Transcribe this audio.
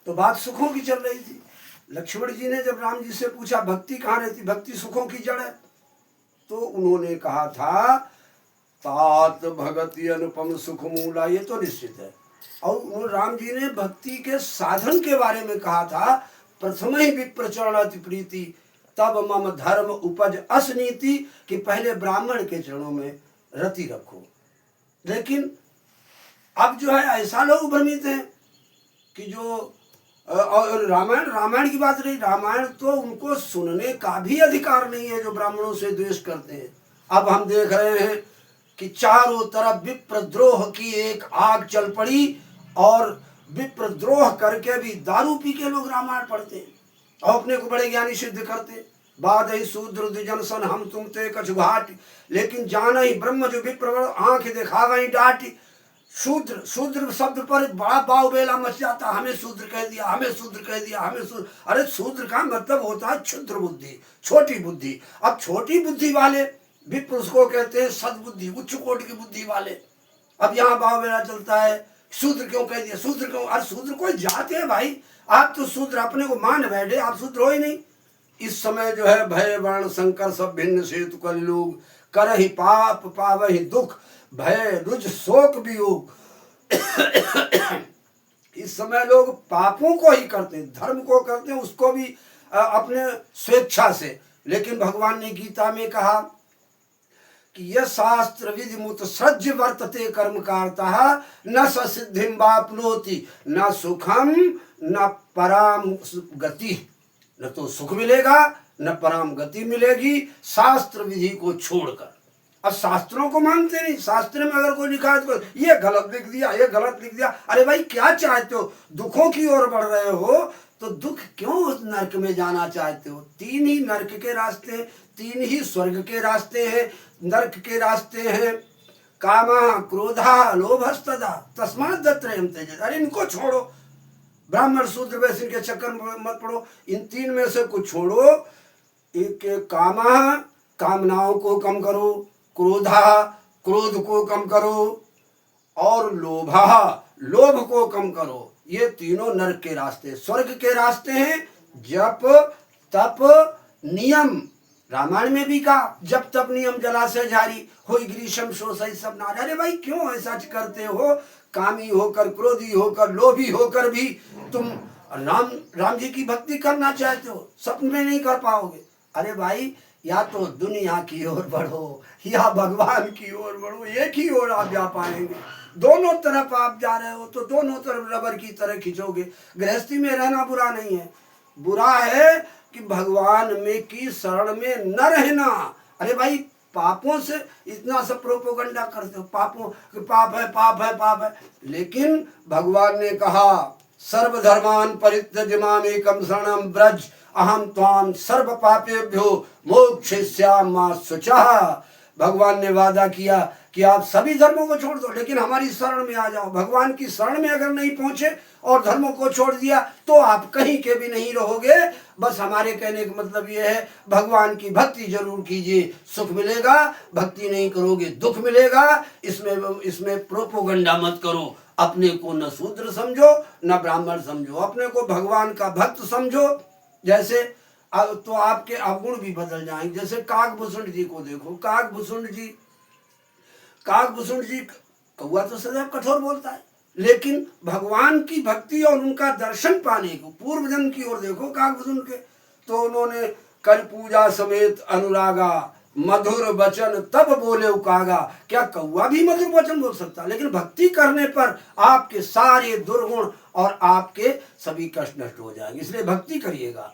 तो बात सुखों की चल रही थी। लक्ष्मण जी ने जब राम जी से पूछा भक्ति कहाँ रहती, भक्ति सुखों की जड़ है, तो उन्होंने कहा था तात भगति अनुपम सुख मूला, ये तो निश्चित है। और राम जी ने भक्ति के साधन के बारे में कहा था प्रथम ही विप्रचरण अति प्रीति तब मम धर्म उपज असनीति, कि पहले ब्राह्मण के चरणों में रति रखो। लेकिन अब जो है ऐसा लोग भ्रमित हैं कि जो और रामायण की बात रही, रामायण तो उनको सुनने का भी अधिकार नहीं है जो ब्राह्मणों से द्वेष करते हैं। अब हम देख रहे हैं कि चारों तरफ विप्रद्रोह की एक आग चल पड़ी और विप्रद्रोह करके भी दारू पी के लोग रामायण पढ़ते हैं और अपने को बड़े ज्ञानी सिद्ध करते। बाद ही शूद्र द्विजन सन हम तुम ते कछु घाट, लेकिन जान ही ब्रह्म जो विप्र आंख देखा गई डांट। शूद्र शूद्र शब्द पर बड़ा बावबेला मच जाता, हमें शूद्र कह दिया, हमें शूद्र कह दिया, हमें शूद्र। अरे शूद्र का मतलब होता है क्षुद्र बुद्धि, छोटी बुद्धि। अब छोटी बुद्धि वाले विप्र उसको कहते हैं सद्बुद्धि, उच्च कोट की बुद्धि वाले। अब यहाँ बावबेला चलता है, शूद्र क्यों कह दिया, शूद्र क्यों। अरे शूद्र कोई जाते हैं भाई, आप तो शूद्र अपने को मान बैठे, आप शूद्र हो ही नहीं। इस समय जो है भय वर्ण शंकर सब भिन्न सेतु कर लोग, कर ही पाप पाव ही दुख भय रुज शोक वियोग। इस समय लोग पापों को ही करते हैं, धर्म को करते हैं, उसको भी अपने स्वेच्छा से। लेकिन भगवान ने गीता में कहा कि यह शास्त्र विधि मुत सज्ज वर्तते कर्म कारता न सिद्धिम वाप्नोति न सुखम न पराम गति। न तो सुख मिलेगा न पराम गति मिलेगी शास्त्र विधि को छोड़कर। अब शास्त्रों को मानते नहीं, शास्त्र में अगर कोई लिखा है तो ये गलत लिख दिया, ये गलत लिख दिया। अरे भाई क्या चाहते हो, दुखों की ओर बढ़ रहे हो तो दुख क्यों उस नरक में जाना चाहते हो। तीन ही नरक के रास्ते, तीन ही स्वर्ग के रास्ते हैं, नरक के रास्ते हैं कामा क्रोधा लोभस्तदा तस्मात् दत्रयम् त्यजेत्। अरे इनको छोड़ो, ब्राह्मण शूद्र वैश्य के चक्कर में मत पड़ो, इन तीन में से कुछ छोड़ो। एक कामा कामनाओं को कम करो, क्रोधा क्रोध को कम करो और लोभा लोभ को कम करो। ये तीनों नरक के रास्ते, स्वर्ग के रास्ते हैं जप तप नियम। रामायण में भी कहा जब तप नियम जलाशय जारी हो ग्रीष्म शोषई सब नारी। अरे भाई क्यों ऐसा करते हो, कामी होकर क्रोधी होकर लोभी होकर भी तुम राम जी की भक्ति करना चाहते हो, सपने में नहीं कर पाओगे। अरे भाई या तो दुनिया की ओर बढ़ो या भगवान की ओर बढ़ो, एक ही ओर आप जा पाएंगे। दोनों तरफ आप जा रहे हो तो दोनों तरफ रबर की तरह खींचोगे। गृहस्थी में रहना बुरा नहीं है, बुरा है कि भगवान में की शरण में न रहना। अरे भाई पापों से इतना सब प्रोपोगंडा करते हो, पापों पाप है पाप है पाप है। लेकिन भगवान ने कहा सर्वधर्मान परित्यज्य मामेकं शरणं व्रज अहम त्वां सर्व पापेभ्यो मोक्षयिष्यामि मा शुचः। भगवान ने वादा किया कि आप सभी धर्मों को छोड़ दो लेकिन हमारी शरण में आ जाओ। भगवान की शरण में अगर नहीं पहुंचे और धर्मों को छोड़ दिया तो आप कहीं के भी नहीं रहोगे। बस हमारे कहने का मतलब ये है भगवान की भक्ति जरूर कीजिए, सुख मिलेगा, भक्ति नहीं करोगे दुख मिलेगा। इसमें प्रोपोगंडा मत करो, अपने को न शूद्र समझो न ब्राह्मण समझो, अपने को भगवान का भक्त समझो। जैसे तो आपके अवगुण भी बदल जाएंगे। जैसे काकभूषण जी को देखो, काकभूषण जी कौवा तो सदैव कठोर बोलता है, लेकिन भगवान की भक्ति और उनका दर्शन पाने को पूर्व जन्म की ओर देखो काकभूषण के, तो उन्होंने कर पूजा समेत अनुरागा मधुर वचन तब बोले उकागा। क्या कौवा भी मधुर वचन बोल सकता, लेकिन भक्ति करने पर आपके सारे दुर्गुण और आपके सभी कष्ट नष्ट हो जाएंगे। इसलिए भक्ति करिएगा।